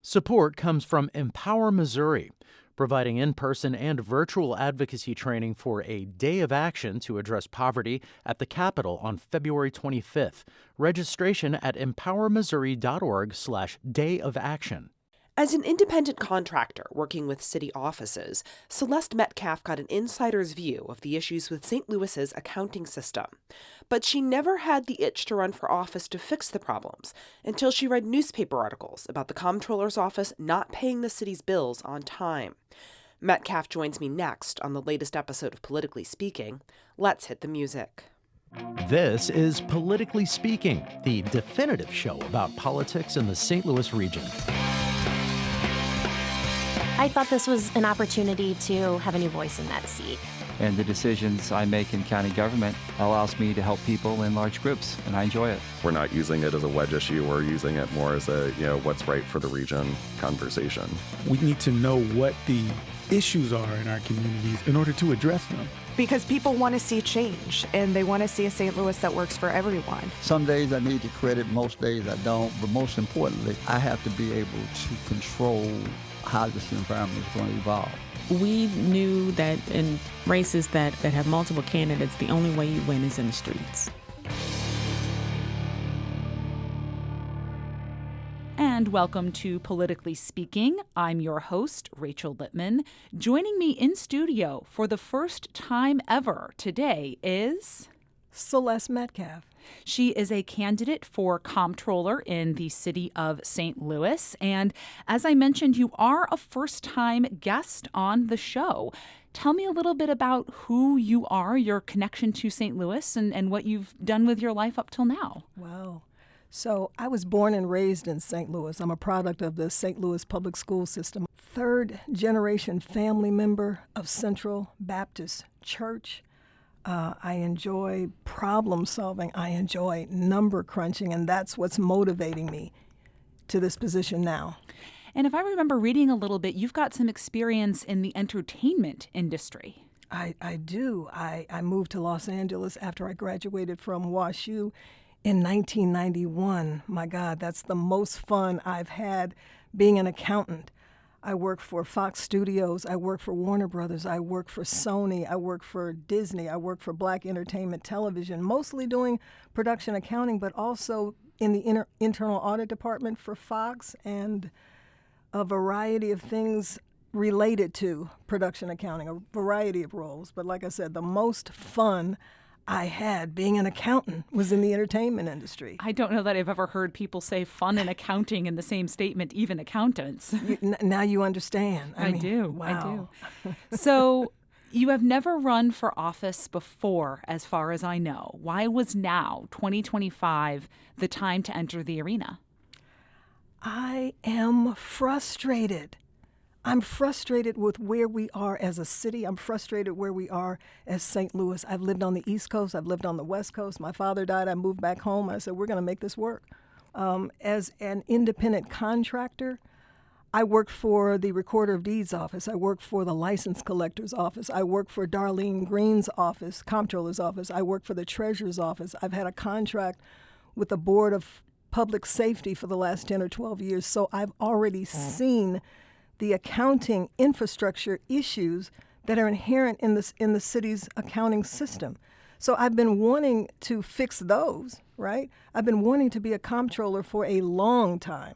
Support comes from Empower Missouri, providing in-person and virtual advocacy training for a day of action to address poverty at the Capitol on February 25th. Registration at empowermissouri.org/day of action. As an independent contractor working with city offices, Celeste Metcalf got an insider's view of the issues with St. Louis's accounting system. But she never had the itch to run for office to fix the problems until she read newspaper articles about the comptroller's office not paying the city's bills on time. Metcalf joins me next on the latest episode of Politically Speaking. Let's hit the music. This is Politically Speaking, the definitive show about politics in the St. Louis region. I thought this was an opportunity to have a new voice in that seat. And the decisions I make in county government allows me to help people in large groups, and I enjoy it. We're not using it as a wedge issue. We're using it more as a, what's right for the region conversation. We need to know what the issues are in our communities in order to address them. Because people want to see change, and they want to see a St. Louis that works for everyone. Some days I need the credit, most days I don't, but most importantly, I have to be able to control how this environment is going to evolve. We knew that in races that have multiple candidates, the only way you win is in the streets. And welcome to Politically Speaking. I'm your host, Rachel Littman. Joining me in studio for the first time ever today is Celeste Metcalf. She is a candidate for comptroller in the city of St. Louis. And as I mentioned, you are a first-time guest on the show. Tell me a little bit about who you are, your connection to St. Louis, and what you've done with your life up till now. Wow. So I was born and raised in St. Louis. I'm a product of the St. Louis public school system. Third-generation family member of Central Baptist Church. I enjoy problem solving. I enjoy number crunching, and that's what's motivating me to this position now. And if I remember reading a little bit, you've got some experience in the entertainment industry. I do. I moved to Los Angeles after I graduated from WashU in 1991. My God, that's the most fun I've had being an accountant. I work for Fox Studios, I work for Warner Brothers, I work for Sony, I work for Disney, I work for Black Entertainment Television, mostly doing production accounting, but also in the internal audit department for Fox and a variety of things related to production accounting, a variety of roles. But like I said, the most fun I had being an accountant was in the entertainment industry. I don't know that I've ever heard people say fun and accounting in the same statement, even accountants. Now you understand. I do. Wow. I do. So you have never run for office before, as far as I know. Why was now, 2025, the time to enter the arena? I am frustrated. I'm frustrated with where we are as a city. I'm frustrated where we are as St. Louis. I've lived on the East Coast. I've lived on the West Coast. My father died. I moved back home. I said, we're going to make this work. As an independent contractor, I worked for the Recorder of Deeds office. I worked for the License Collector's office. I worked for Darlene Green's office, comptroller's office. I worked for the Treasurer's office. I've had a contract with the Board of Public Safety for the last 10 or 12 years. So I've already seen the accounting infrastructure issues that are inherent in the city's accounting system. So I've been wanting to fix those, right? I've been wanting to be a comptroller for a long time.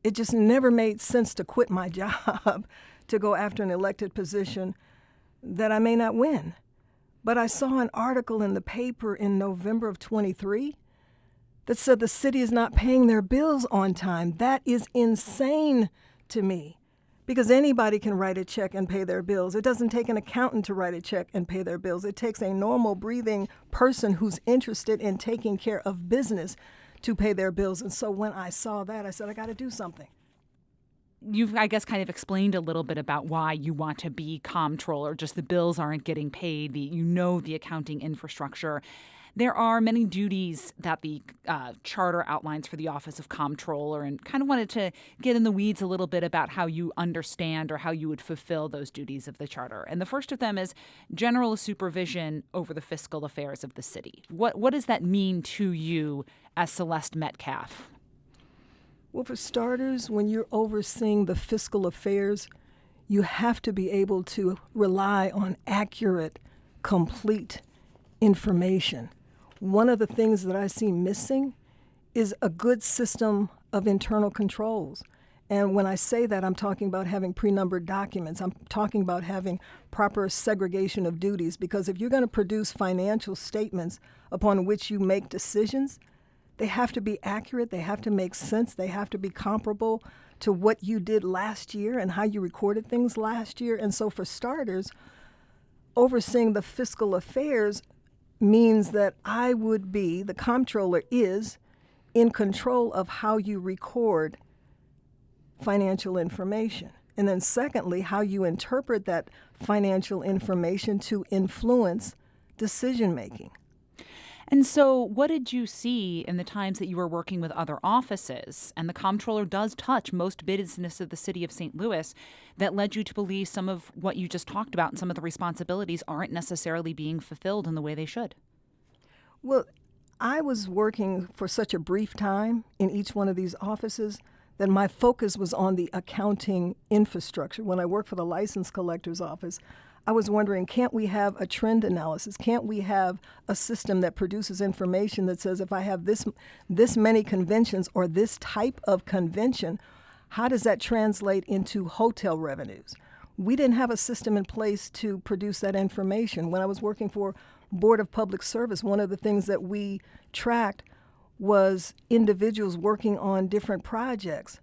It just never made sense to quit my job to go after an elected position that I may not win. But I saw an article in the paper in November of 23 that said the city is not paying their bills on time. That is insane to me. Because anybody can write a check and pay their bills. It doesn't take an accountant to write a check and pay their bills. It takes a normal breathing person who's interested in taking care of business to pay their bills. And so when I saw that, I said, I got to do something. You've, I guess, kind of explained a little bit about why you want to be comptroller. Just the bills aren't getting paid. The accounting infrastructure. There are many duties that the charter outlines for the office of comptroller, and kind of wanted to get in the weeds a little bit about how you understand or how you would fulfill those duties of the charter. And the first of them is general supervision over the fiscal affairs of the city. What does that mean to you as Celeste Metcalf? Well, for starters, when you're overseeing the fiscal affairs, you have to be able to rely on accurate, complete information. One of the things that I see missing is a good system of internal controls. And when I say that, I'm talking about having pre-numbered documents. I'm talking about having proper segregation of duties, because if you're going to produce financial statements upon which you make decisions, they have to be accurate, they have to make sense, they have to be comparable to what you did last year and how you recorded things last year. And so for starters, overseeing the fiscal affairs means that I would be, the comptroller is, in control of how you record financial information. And then secondly, how you interpret that financial information to influence decision making. And so what did you see in the times that you were working with other offices? And the comptroller does touch most business of the city of St. Louis that led you to believe some of what you just talked about and some of the responsibilities aren't necessarily being fulfilled in the way they should. Well, I was working for such a brief time in each one of these offices that my focus was on the accounting infrastructure. When I worked for the license collector's office, I was wondering, can't we have a trend analysis? Can't we have a system that produces information that says if I have this many conventions or this type of convention, how does that translate into hotel revenues? We didn't have a system in place to produce that information. When I was working for Board of Public Service, one of the things that we tracked was individuals working on different projects.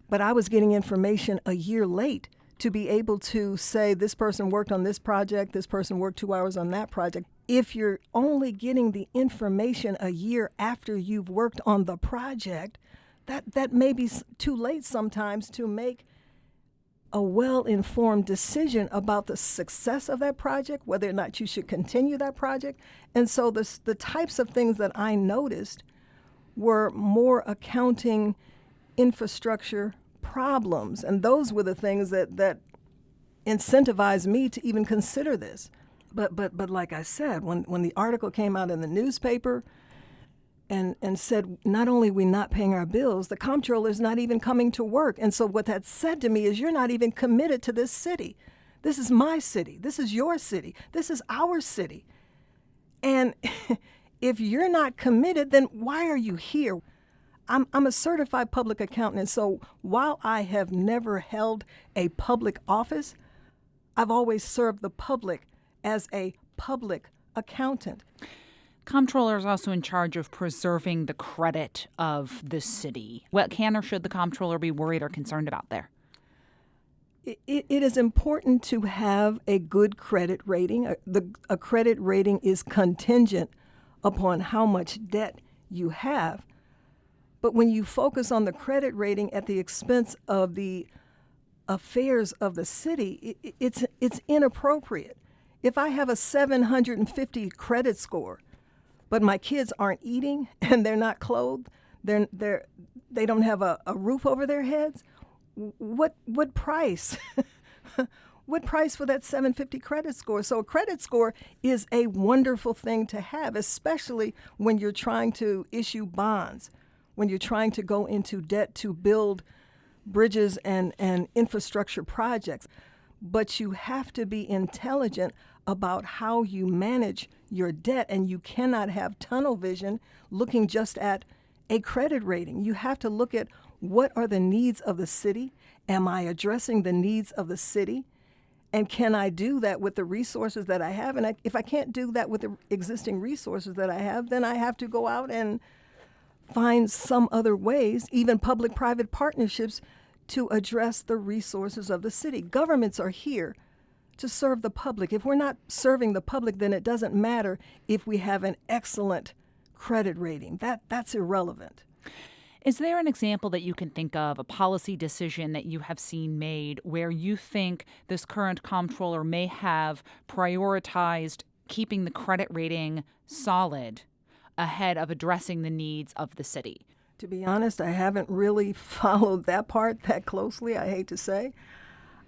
But I was getting information a year late to be able to say this person worked on this project, this person worked 2 hours on that project. If you're only getting the information a year after you've worked on the project, that may be too late sometimes to make a well-informed decision about the success of that project, whether or not you should continue that project. And so the types of things that I noticed were more accounting infrastructure problems. And those were the things that incentivized me to even consider this. But like I said, when the article came out in the newspaper and said, not only are we not paying our bills, the comptroller is not even coming to work. And so what that said to me is, you're not even committed to this city. This is my city. This is your city. This is our city. And if you're not committed, then why are you here? I'm a certified public accountant, and so while I have never held a public office, I've always served the public as a public accountant. Comptroller is also in charge of preserving the credit of the city. What can or should the comptroller be worried or concerned about there? It is important to have a good credit rating. A credit rating is contingent upon how much debt you have. But when you focus on the credit rating at the expense of the affairs of the city, it's inappropriate. If I have a 750 credit score, but my kids aren't eating and they're not clothed, they don't have a roof over their heads, what price? What price for that 750 credit score? So a credit score is a wonderful thing to have, especially when you're trying to issue bonds, when you're trying to go into debt to build bridges and infrastructure projects. But you have to be intelligent about how you manage your debt, and you cannot have tunnel vision looking just at a credit rating. You have to look at, what are the needs of the city? Am I addressing the needs of the city? And can I do that with the resources that I have? And if I can't do that with the existing resources that I have, then I have to go out and find some other ways, even public-private partnerships, to address the resources of the city. Governments are here to serve the public. If we're not serving the public, then it doesn't matter if we have an excellent credit rating. That's irrelevant. Is there an example that you can think of, a policy decision that you have seen made where you think this current comptroller may have prioritized keeping the credit rating solid ahead of addressing the needs of the city? To be honest, I haven't really followed that part that closely, I hate to say.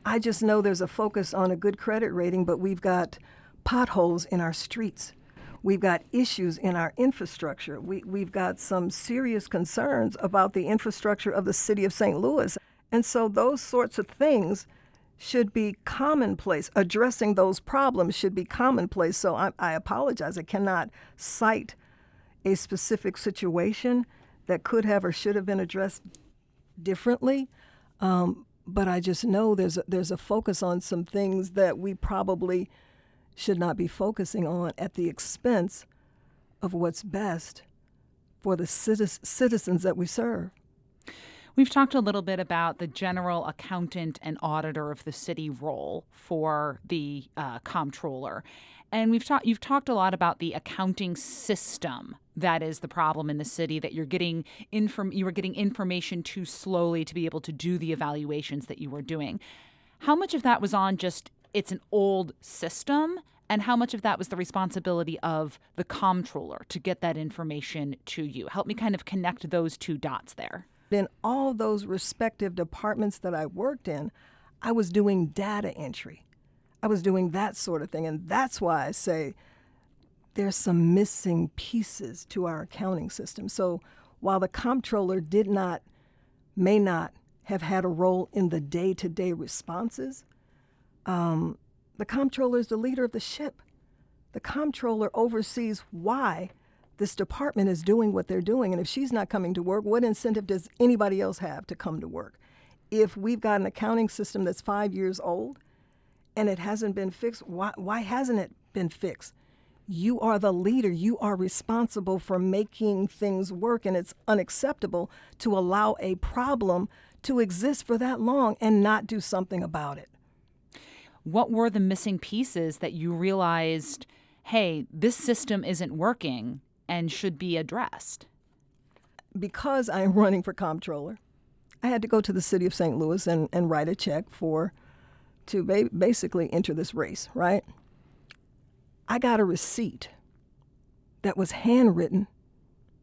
I just know there's a focus on a good credit rating, but we've got potholes in our streets. We've got issues in our infrastructure. We've got some serious concerns about the infrastructure of the city of St. Louis. And so those sorts of things should be commonplace. Addressing those problems should be commonplace. So I apologize. I cannot cite a specific situation that could have or should have been addressed differently. But I just know there's a focus on some things that we probably should not be focusing on at the expense of what's best for the citizens that we serve. We've talked a little bit about the general accountant and auditor of the city role for the comptroller. And you've talked a lot about the accounting system that is the problem in the city, that you were getting information too slowly to be able to do the evaluations that you were doing. How much of that was on just it's an old system, and how much of that was the responsibility of the comptroller to get that information to you? Help me kind of connect those two dots there. In all those respective departments that I worked in, I was doing data entry. I was doing that sort of thing. And that's why I say there's some missing pieces to our accounting system. So while the comptroller may not have had a role in the day-to-day responses, the comptroller is the leader of the ship. The comptroller oversees why this department is doing what they're doing. And if she's not coming to work, what incentive does anybody else have to come to work? If we've got an accounting system that's 5 years old and it hasn't been fixed, why hasn't it been fixed? You are the leader. You are responsible for making things work, and it's unacceptable to allow a problem to exist for that long and not do something about it. What were the missing pieces that you realized, hey, this system isn't working and should be addressed? Because I am running for comptroller, I had to go to the city of St. Louis and write a check to basically enter this race, right? I got a receipt that was handwritten,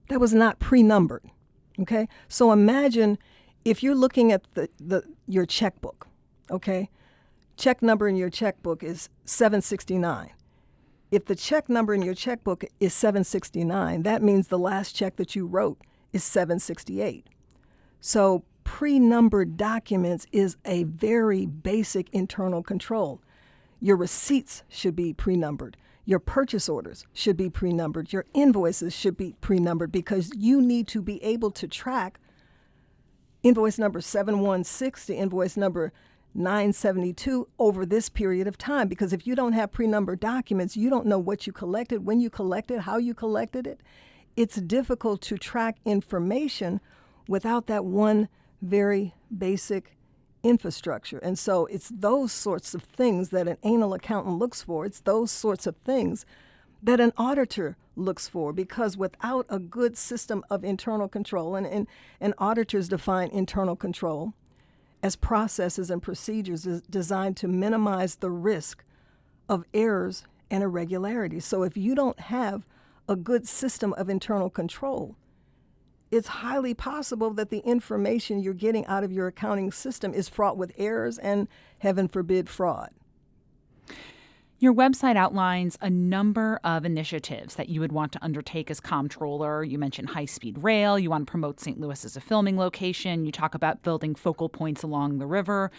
that was not pre-numbered, okay? So imagine if you're looking at your checkbook, okay? Check number in your checkbook is 769. If the check number in your checkbook is 769, that means the last check that you wrote is 768. So pre-numbered documents is a very basic internal control. Your receipts should be pre-numbered. Your purchase orders should be pre-numbered. Your invoices should be pre-numbered because you need to be able to track invoice number 716 to invoice number 972 over this period of time. Because if you don't have pre-numbered documents, you don't know what you collected, when you collected, how you collected it. It's difficult to track information without that one very basic infrastructure. And so it's those sorts of things that an anal accountant looks for. It's those sorts of things that an auditor looks for, because without a good system of internal control, and auditors define internal control as processes and procedures designed to minimize the risk of errors and irregularities. So if you don't have a good system of internal control, it's highly possible that the information you're getting out of your accounting system is fraught with errors and, heaven forbid, fraud. Your website outlines a number of initiatives that you would want to undertake as comptroller. You mentioned high-speed rail. You want to promote St. Louis as a filming location. You talk about building focal points along the river.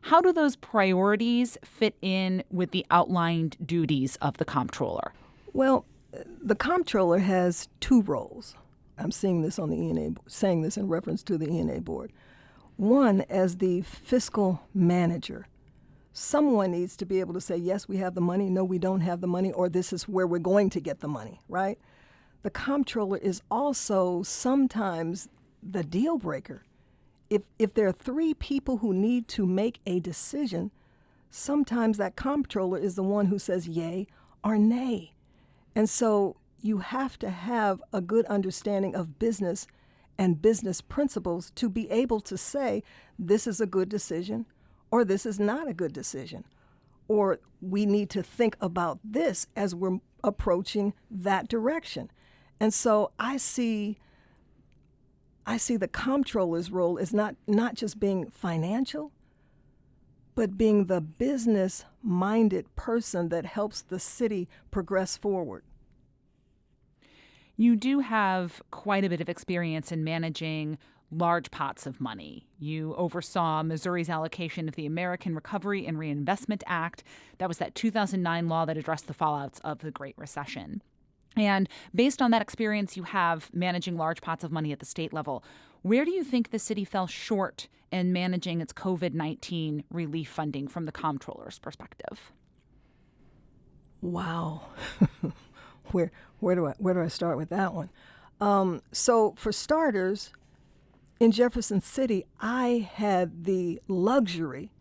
How do those priorities fit in with the outlined duties of the comptroller? Well, the comptroller has two roles. I'm seeing this on the ENA, saying this in reference to the ENA board. One, as the fiscal manager. Someone needs to be able to say, yes, we have the money, no, we don't have the money, or this is where we're going to get the money, right? The comptroller is also sometimes the deal breaker. If there are three people who need to make a decision, sometimes that comptroller is the one who says yay or nay. And so you have to have a good understanding of business and business principles to be able to say this is a good decision or this is not a good decision, or we need to think about this as we're approaching that direction. And so I see the comptroller's role as not just being financial, but being the business-minded person that helps the city progress forward. You do have quite a bit of experience in managing large pots of money. You oversaw Missouri's allocation of the American Recovery and Reinvestment Act. That was that 2009 law that addressed the fallouts of the Great Recession. And based on that experience you have managing large pots of money at the state level, where do you think the city fell short in managing its COVID-19 relief funding from the comptroller's perspective? Wow. Where do I start with that one? So for starters, in Jefferson City, I had the luxury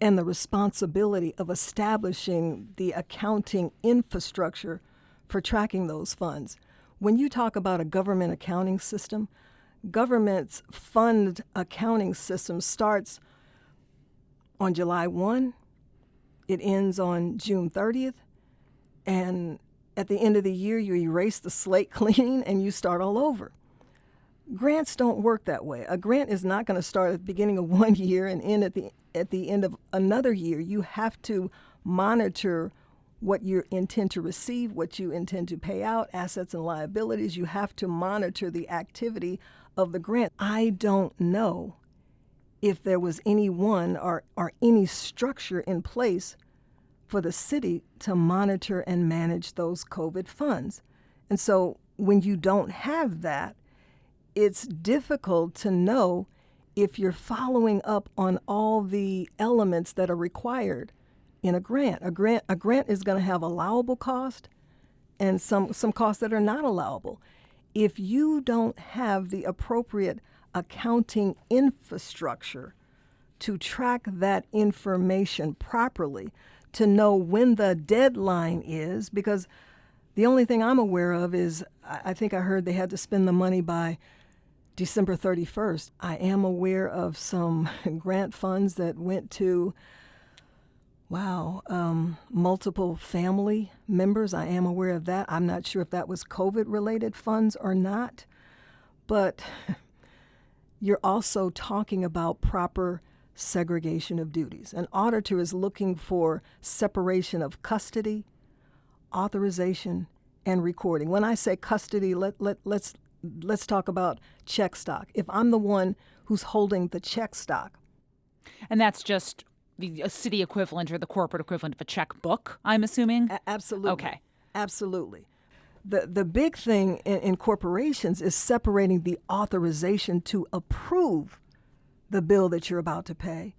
and the responsibility of establishing the accounting infrastructure for tracking those funds. When you talk about a government accounting system, government's fund accounting system starts on July 1, it ends on June 30th, and at the end of the year, you erase the slate clean and you start all over. Grants don't work that way. A grant is not going to start at the beginning of one year and end at the end of another year. You have to monitor what you intend to receive, what you intend to pay out, assets and liabilities. You have to monitor the activity of the grant. I don't know if there was anyone or any structure in place for the city to monitor and manage those COVID funds. And so when you don't have that, it's difficult to know if you're following up on all the elements that are required in a grant. A grant is going to have allowable cost and some costs that are not allowable. If you don't have the appropriate accounting infrastructure to track that information properly, to know when the deadline is, because the only thing I'm aware of is I think I heard they had to spend the money by December 31st. I am aware of some grant funds that went to, multiple family members. I am aware of that. I'm not sure if that was COVID-related funds or not. But you're also talking about proper segregation of duties. An auditor is looking for separation of custody, authorization, and recording. When I say custody, let's talk about check stock. If I'm the one who's holding the check stock. And that's just the city equivalent or the corporate equivalent of a checkbook, I'm assuming? Absolutely. Okay. Absolutely. The big thing in corporations is separating the authorization to approve the bill that you're about to pay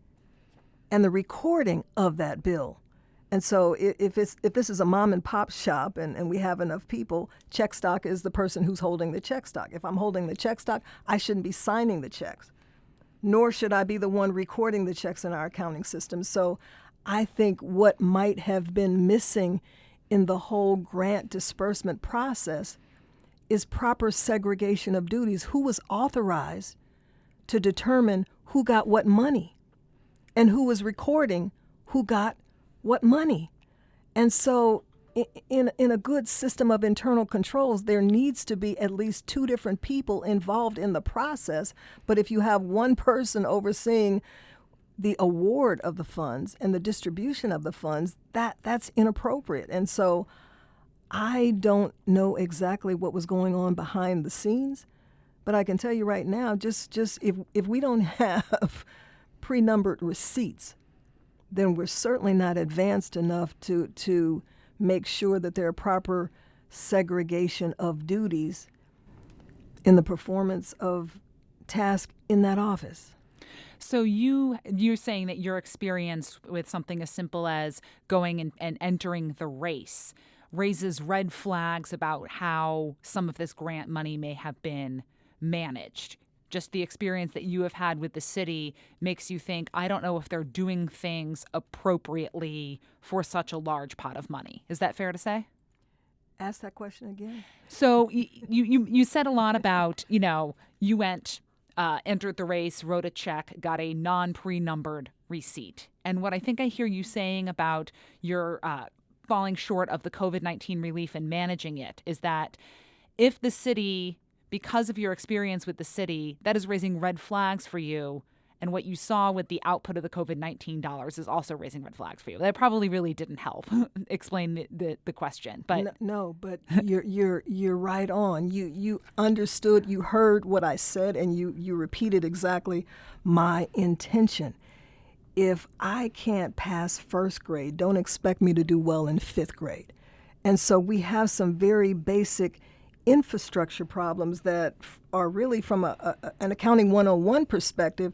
and the recording of that bill. And so if this is a mom and pop shop and we have enough people, check stock is the person who's holding the check stock. If I'm holding the check stock, I shouldn't be signing the checks, nor should I be the one recording the checks in our accounting system. So I think what might have been missing in the whole grant disbursement process is proper segregation of duties. Who was authorized to determine who got what money and who was recording who got what money? And so in a good system of internal controls, there needs to be at least two different people involved in the process. But if you have one person overseeing the award of the funds and the distribution of the funds, that's inappropriate. And so I don't know exactly what was going on behind the scenes, but I can tell you right now, just if we don't have pre-numbered receipts, then we're certainly not advanced enough to make sure that there are proper segregation of duties in the performance of tasks in that office. So you're saying that your experience with something as simple as going and entering the race raises red flags about how some of this grant money may have been managed. Just the experience that you have had with the city makes you think, I don't know if they're doing things appropriately for such a large pot of money. Is that fair to say? Ask that question again. So you said a lot about, you went, entered the race, wrote a check, got a non-pre-numbered receipt. And what I think I hear you saying about your falling short of the COVID-19 relief and managing it is that if the city, because of your experience with the city, that is raising red flags for you And what you saw with the output of the COVID-19 dollars is also raising red flags for you. That probably really didn't help explain the question. But no, but you're right on. You understood, you heard what I said, and you repeated exactly my intention. If I can't pass first grade, don't expect me to do well in fifth grade. And so we have some very basic infrastructure problems that are really from an accounting 101 perspective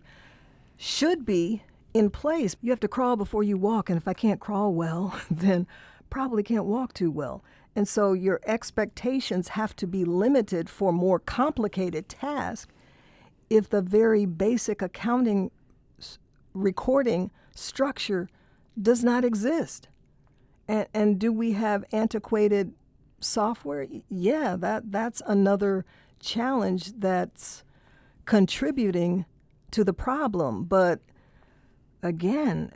should be in place. You have to crawl before you walk, and if I can't crawl well, then probably can't walk too well. And so your expectations have to be limited for more complicated tasks if the very basic accounting recording structure does not exist. And do we have antiquated software? Yeah, that's another challenge that's contributing to the problem. But again,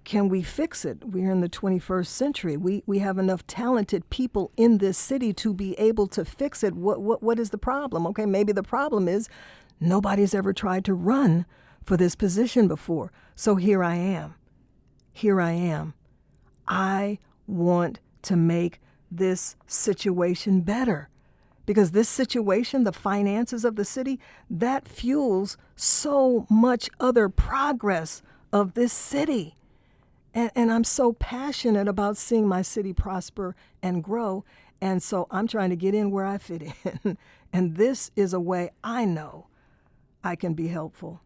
can we fix it? We're in the 21st century. We have enough talented people in this city to be able to fix it. What is the problem? Okay, maybe the problem is nobody's ever tried to run for this position before. So here I am. I want to make this situation better, because this situation, the finances of the city, that fuels so much other progress of this city. And I'm so passionate about seeing my city prosper and grow. And so I'm trying to get in where I fit in. And this is a way I know I can be helpful.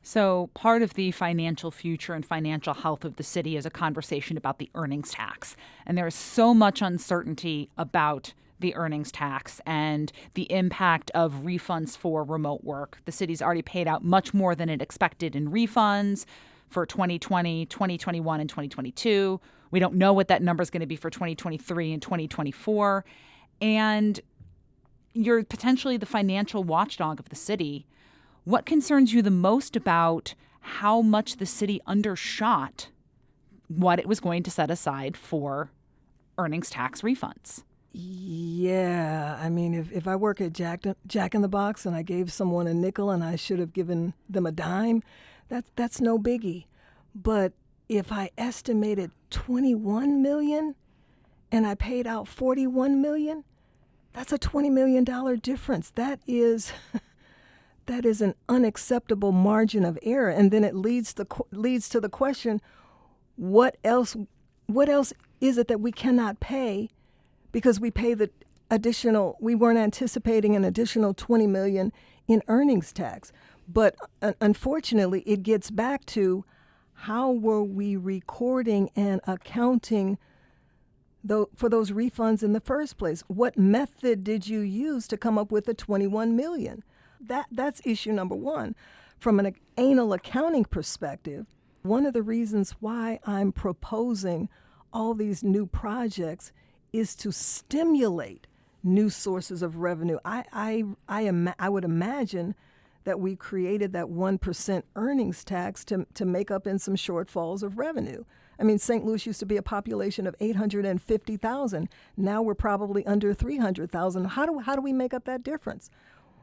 So part of the financial future and financial health of the city is a conversation about the earnings tax. And there is so much uncertainty about the earnings tax and the impact of refunds for remote work. The city's already paid out much more than it expected in refunds for 2020, 2021, and 2022. We don't know what that number is going to be for 2023 and 2024. And you're potentially the financial watchdog of the city. What concerns you the most about how much the city undershot what it was going to set aside for earnings tax refunds? Yeah, I mean, if I work at Jack in the Box and I gave someone a nickel and I should have given them a dime, that's no biggie. But if I estimated $21 million and I paid out $41 million, that's a $20 million difference. That is an unacceptable margin of error. And then it leads to the question, what else is it that we cannot pay because we pay the additional, we weren't anticipating an additional $20 million in earnings tax. But unfortunately, it gets back to how were we recording and accounting for those refunds in the first place? What method did you use to come up with the $21 million? That's issue number one. From an anal accounting perspective, one of the reasons why I'm proposing all these new projects is to stimulate new sources of revenue. I would imagine that we created that 1% earnings tax to make up in some shortfalls of revenue. I mean, St. Louis used to be a population of 850,000. Now we're probably under 300,000. How do we make up that difference?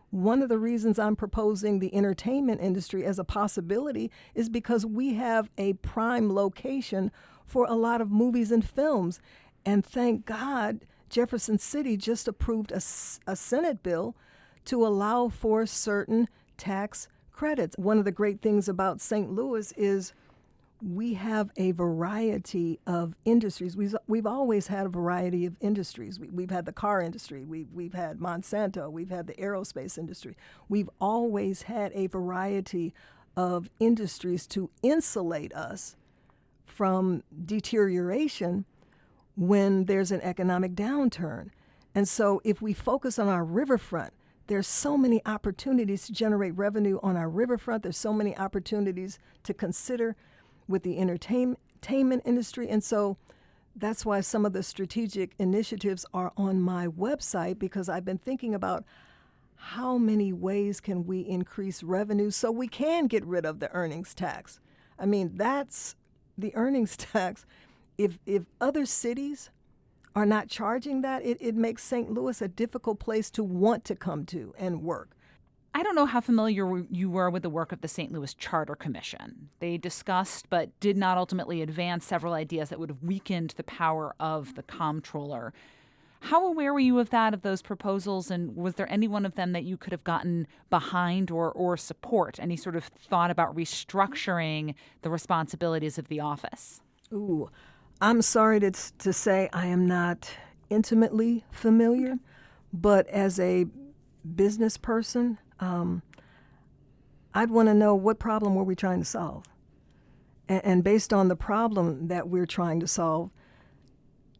One of the reasons I'm proposing the entertainment industry as a possibility is because we have a prime location for a lot of movies and films. And thank God, Jefferson City just approved a Senate bill to allow for certain tax credits. One of the great things about St. Louis is we have a variety of industries. We've always had a variety of industries. We've had the car industry. We've had Monsanto. We've had the aerospace industry. We've always had a variety of industries to insulate us from deterioration when there's an economic downturn. And so if we focus on our riverfront, there's so many opportunities to generate revenue on our riverfront. There's so many opportunities to consider with the entertainment industry. And so that's why some of the strategic initiatives are on my website, because I've been thinking about how many ways can we increase revenue so we can get rid of the earnings tax. I mean, that's the earnings tax. If other cities are not charging that, it makes St. Louis a difficult place to want to come to and work. I don't know how familiar you were with the work of the St. Louis Charter Commission. They discussed but did not ultimately advance several ideas that would have weakened the power of the comptroller. How aware were you of those proposals, and was there any one of them that you could have gotten behind or support? Any sort of thought about restructuring the responsibilities of the office? Ooh, I'm sorry to say I am not intimately familiar, but as a business person, I'd want to know, what problem were we trying to solve? And based on the problem that we're trying to solve,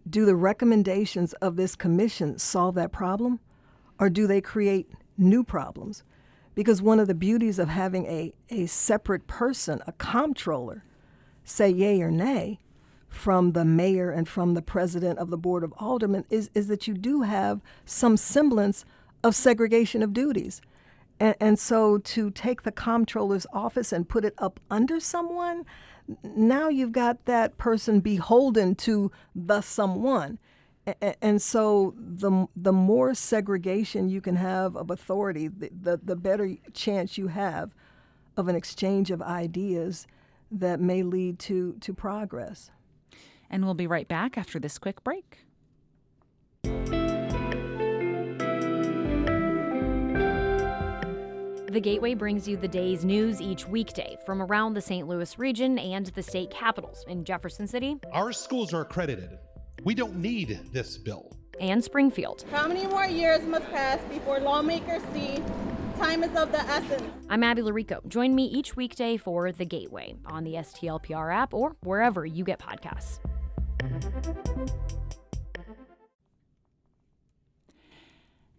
do the recommendations of this commission solve that problem, or do they create new problems? Because one of the beauties of having a separate person, a comptroller, say yay or nay from the mayor and from the president of the board of aldermen is that you do have some semblance of segregation of duties. And so to take the comptroller's office and put it up under someone, now you've got that person beholden to the someone. And so the more segregation you can have of authority, the better chance you have of an exchange of ideas that may lead to progress. And we'll be right back after this quick break. The Gateway brings you the day's news each weekday from around the St. Louis region and the state capitals in Jefferson City. Our schools are accredited. We don't need this bill. And Springfield. How many more years must pass before lawmakers see time is of the essence? I'm Abby Larico. Join me each weekday for The Gateway on the STLPR app or wherever you get podcasts.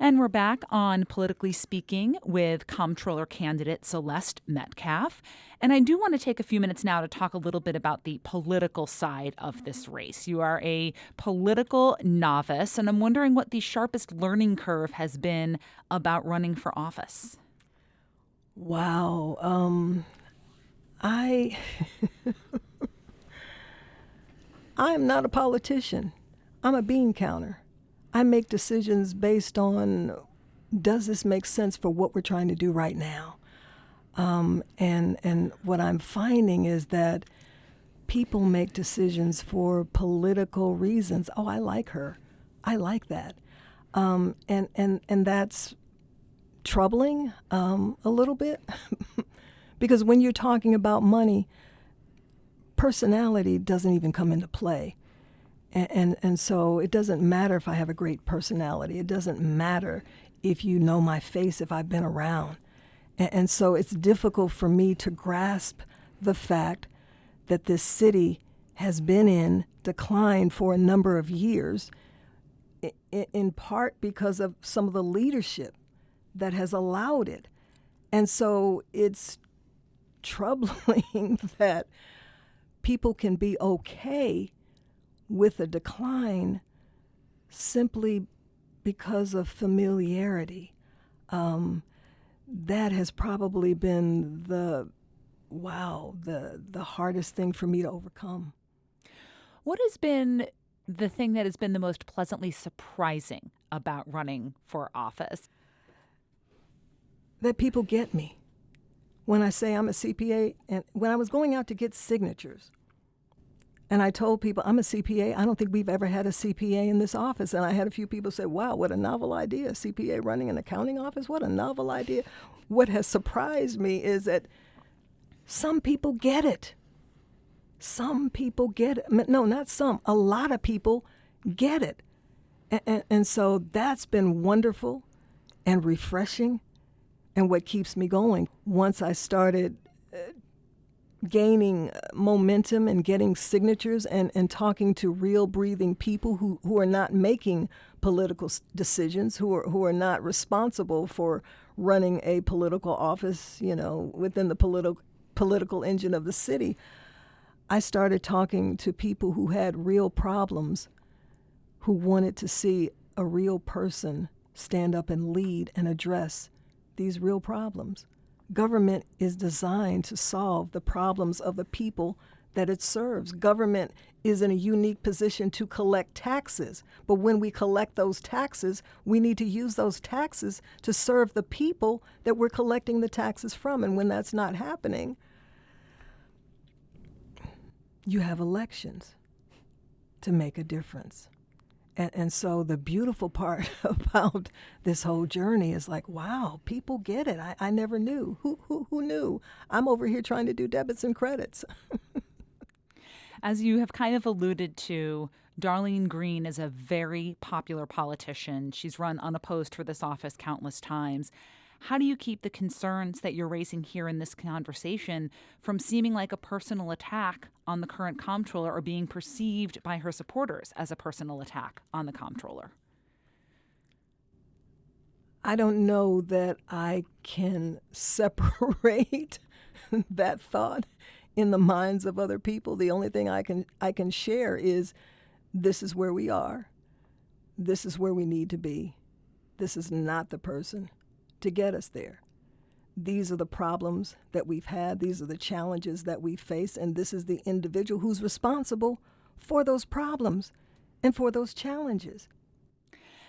And we're back on Politically Speaking with comptroller candidate Celeste Metcalf. And I do want to take a few minutes now to talk a little bit about the political side of this race. You are a political novice, and I'm wondering what the sharpest learning curve has been about running for office. Wow. I am not a politician. I'm a bean counter. I make decisions based on, does this make sense for what we're trying to do right now? And what I'm finding is that people make decisions for political reasons. Oh, I like her. I like that. And that's troubling a little bit because when you're talking about money, personality doesn't even come into play. And so it doesn't matter if I have a great personality. It doesn't matter if you know my face, if I've been around. And so it's difficult for me to grasp the fact that this city has been in decline for a number of years, in part because of some of the leadership that has allowed it. And so it's troubling that people can be okay with a decline simply because of familiarity. That has probably been the hardest thing for me to overcome. What has been the thing that has been the most pleasantly surprising about running for office? That people get me. When I say I'm a CPA, and when I was going out to get signatures, and I told people, I'm a CPA. I don't think we've ever had a CPA in this office. And I had a few people say, wow, what a novel idea. A CPA running an accounting office? What a novel idea. What has surprised me is that some people get it. Some people get it. No, not some. A lot of people get it. And so that's been wonderful and refreshing and what keeps me going. Once I started gaining momentum and getting signatures and talking to real breathing people who are not making political decisions, who are not responsible for running a political office, within the political engine of the city. I started talking to people who had real problems, who wanted to see a real person stand up and lead and address these real problems. Government is designed to solve the problems of the people that it serves. Government is in a unique position to collect taxes, but when we collect those taxes, we need to use those taxes to serve the people that we're collecting the taxes from. And when that's not happening, you have elections to make a difference. And so the beautiful part about this whole journey is like, wow, people get it. I never knew. Who knew? I'm over here trying to do debits and credits. As you have kind of alluded to, Darlene Green is a very popular politician. She's run unopposed for this office countless times. How do you keep the concerns that you're raising here in this conversation from seeming like a personal attack on the current comptroller or being perceived by her supporters as a personal attack on the comptroller? I don't know that I can separate that thought in the minds of other people. The only thing I can share is this is where we are. This is where we need to be. This is not the person to get us there. These are the problems that we've had. These are the challenges that we face. And this is the individual who's responsible for those problems and for those challenges.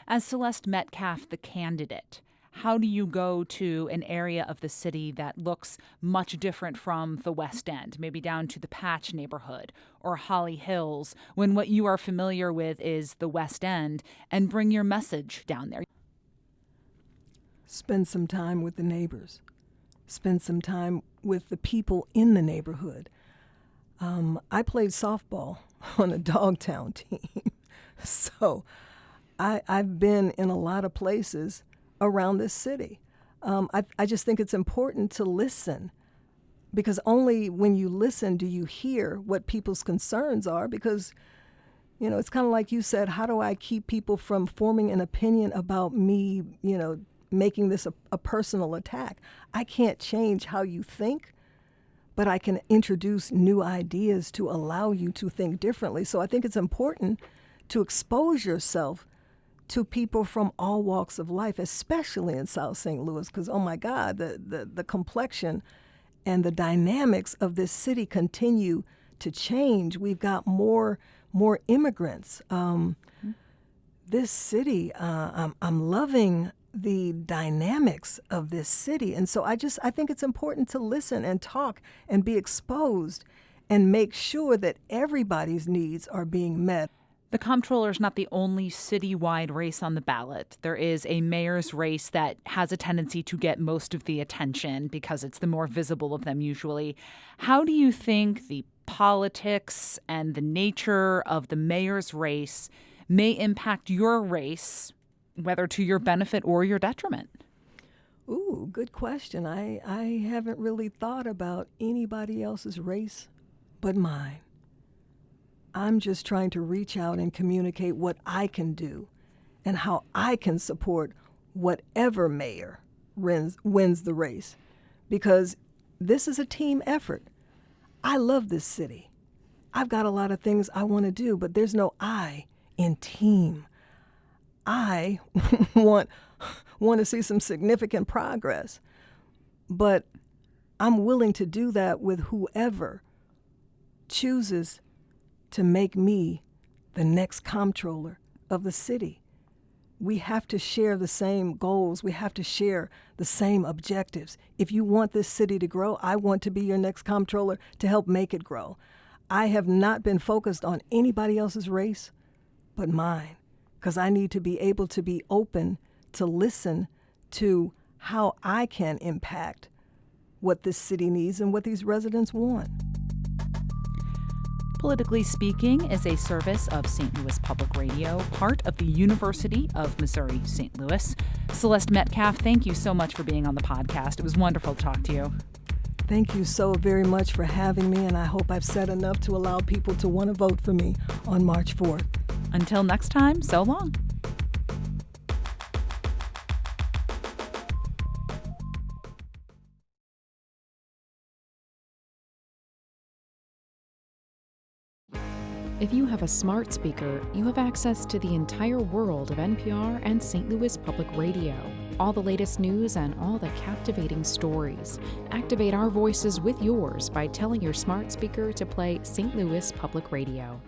As Celeste Metcalf, the candidate, how do you go to an area of the city that looks much different from the West End, maybe down to the Patch neighborhood or Holly Hills, when what you are familiar with is the West End, and bring your message down there? Spend some time with the neighbors. Spend some time with the people in the neighborhood. I played softball on a Dogtown team. So I've been in a lot of places around this city. I just think it's important to listen, because only when you listen do you hear what people's concerns are, because, you know, it's kind of like you said, how do I keep people from forming an opinion about me, you know, making this a personal attack? I can't change how you think, but I can introduce new ideas to allow you to think differently. So I think it's important to expose yourself to people from all walks of life, especially in South St. Louis, because, oh my God, the complexion and the dynamics of this city continue to change. We've got more immigrants. This city, I'm loving the dynamics of this city. And so I think it's important to listen and talk and be exposed and make sure that everybody's needs are being met. The comptroller is not the only citywide race on the ballot. There is a mayor's race that has a tendency to get most of the attention because it's the more visible of them usually. How do you think the politics and the nature of the mayor's race may impact your race, whether to your benefit or your detriment? Ooh, good question. I haven't really thought about anybody else's race but mine. I'm just trying to reach out and communicate what I can do and how I can support whatever mayor wins the race, because this is a team effort. I love this city. I've got a lot of things I want to do, but there's no I in team. I want to see some significant progress, but I'm willing to do that with whoever chooses to make me the next comptroller of the city. We have to share the same goals. We have to share the same objectives. If you want this city to grow, I want to be your next comptroller to help make it grow. I have not been focused on anybody else's race but mine, because I need to be able to be open to listen to how I can impact what this city needs and what these residents want. Politically Speaking is a service of St. Louis Public Radio, part of the University of Missouri-St. Louis. Celeste Metcalf, thank you so much for being on the podcast. It was wonderful to talk to you. Thank you so very much for having me, and I hope I've said enough to allow people to want to vote for me on March 4th. Until next time, so long. If you have a smart speaker, you have access to the entire world of NPR and St. Louis Public Radio. all the latest news and all the captivating stories. Activate our voices with yours by telling your smart speaker to play St. Louis Public Radio.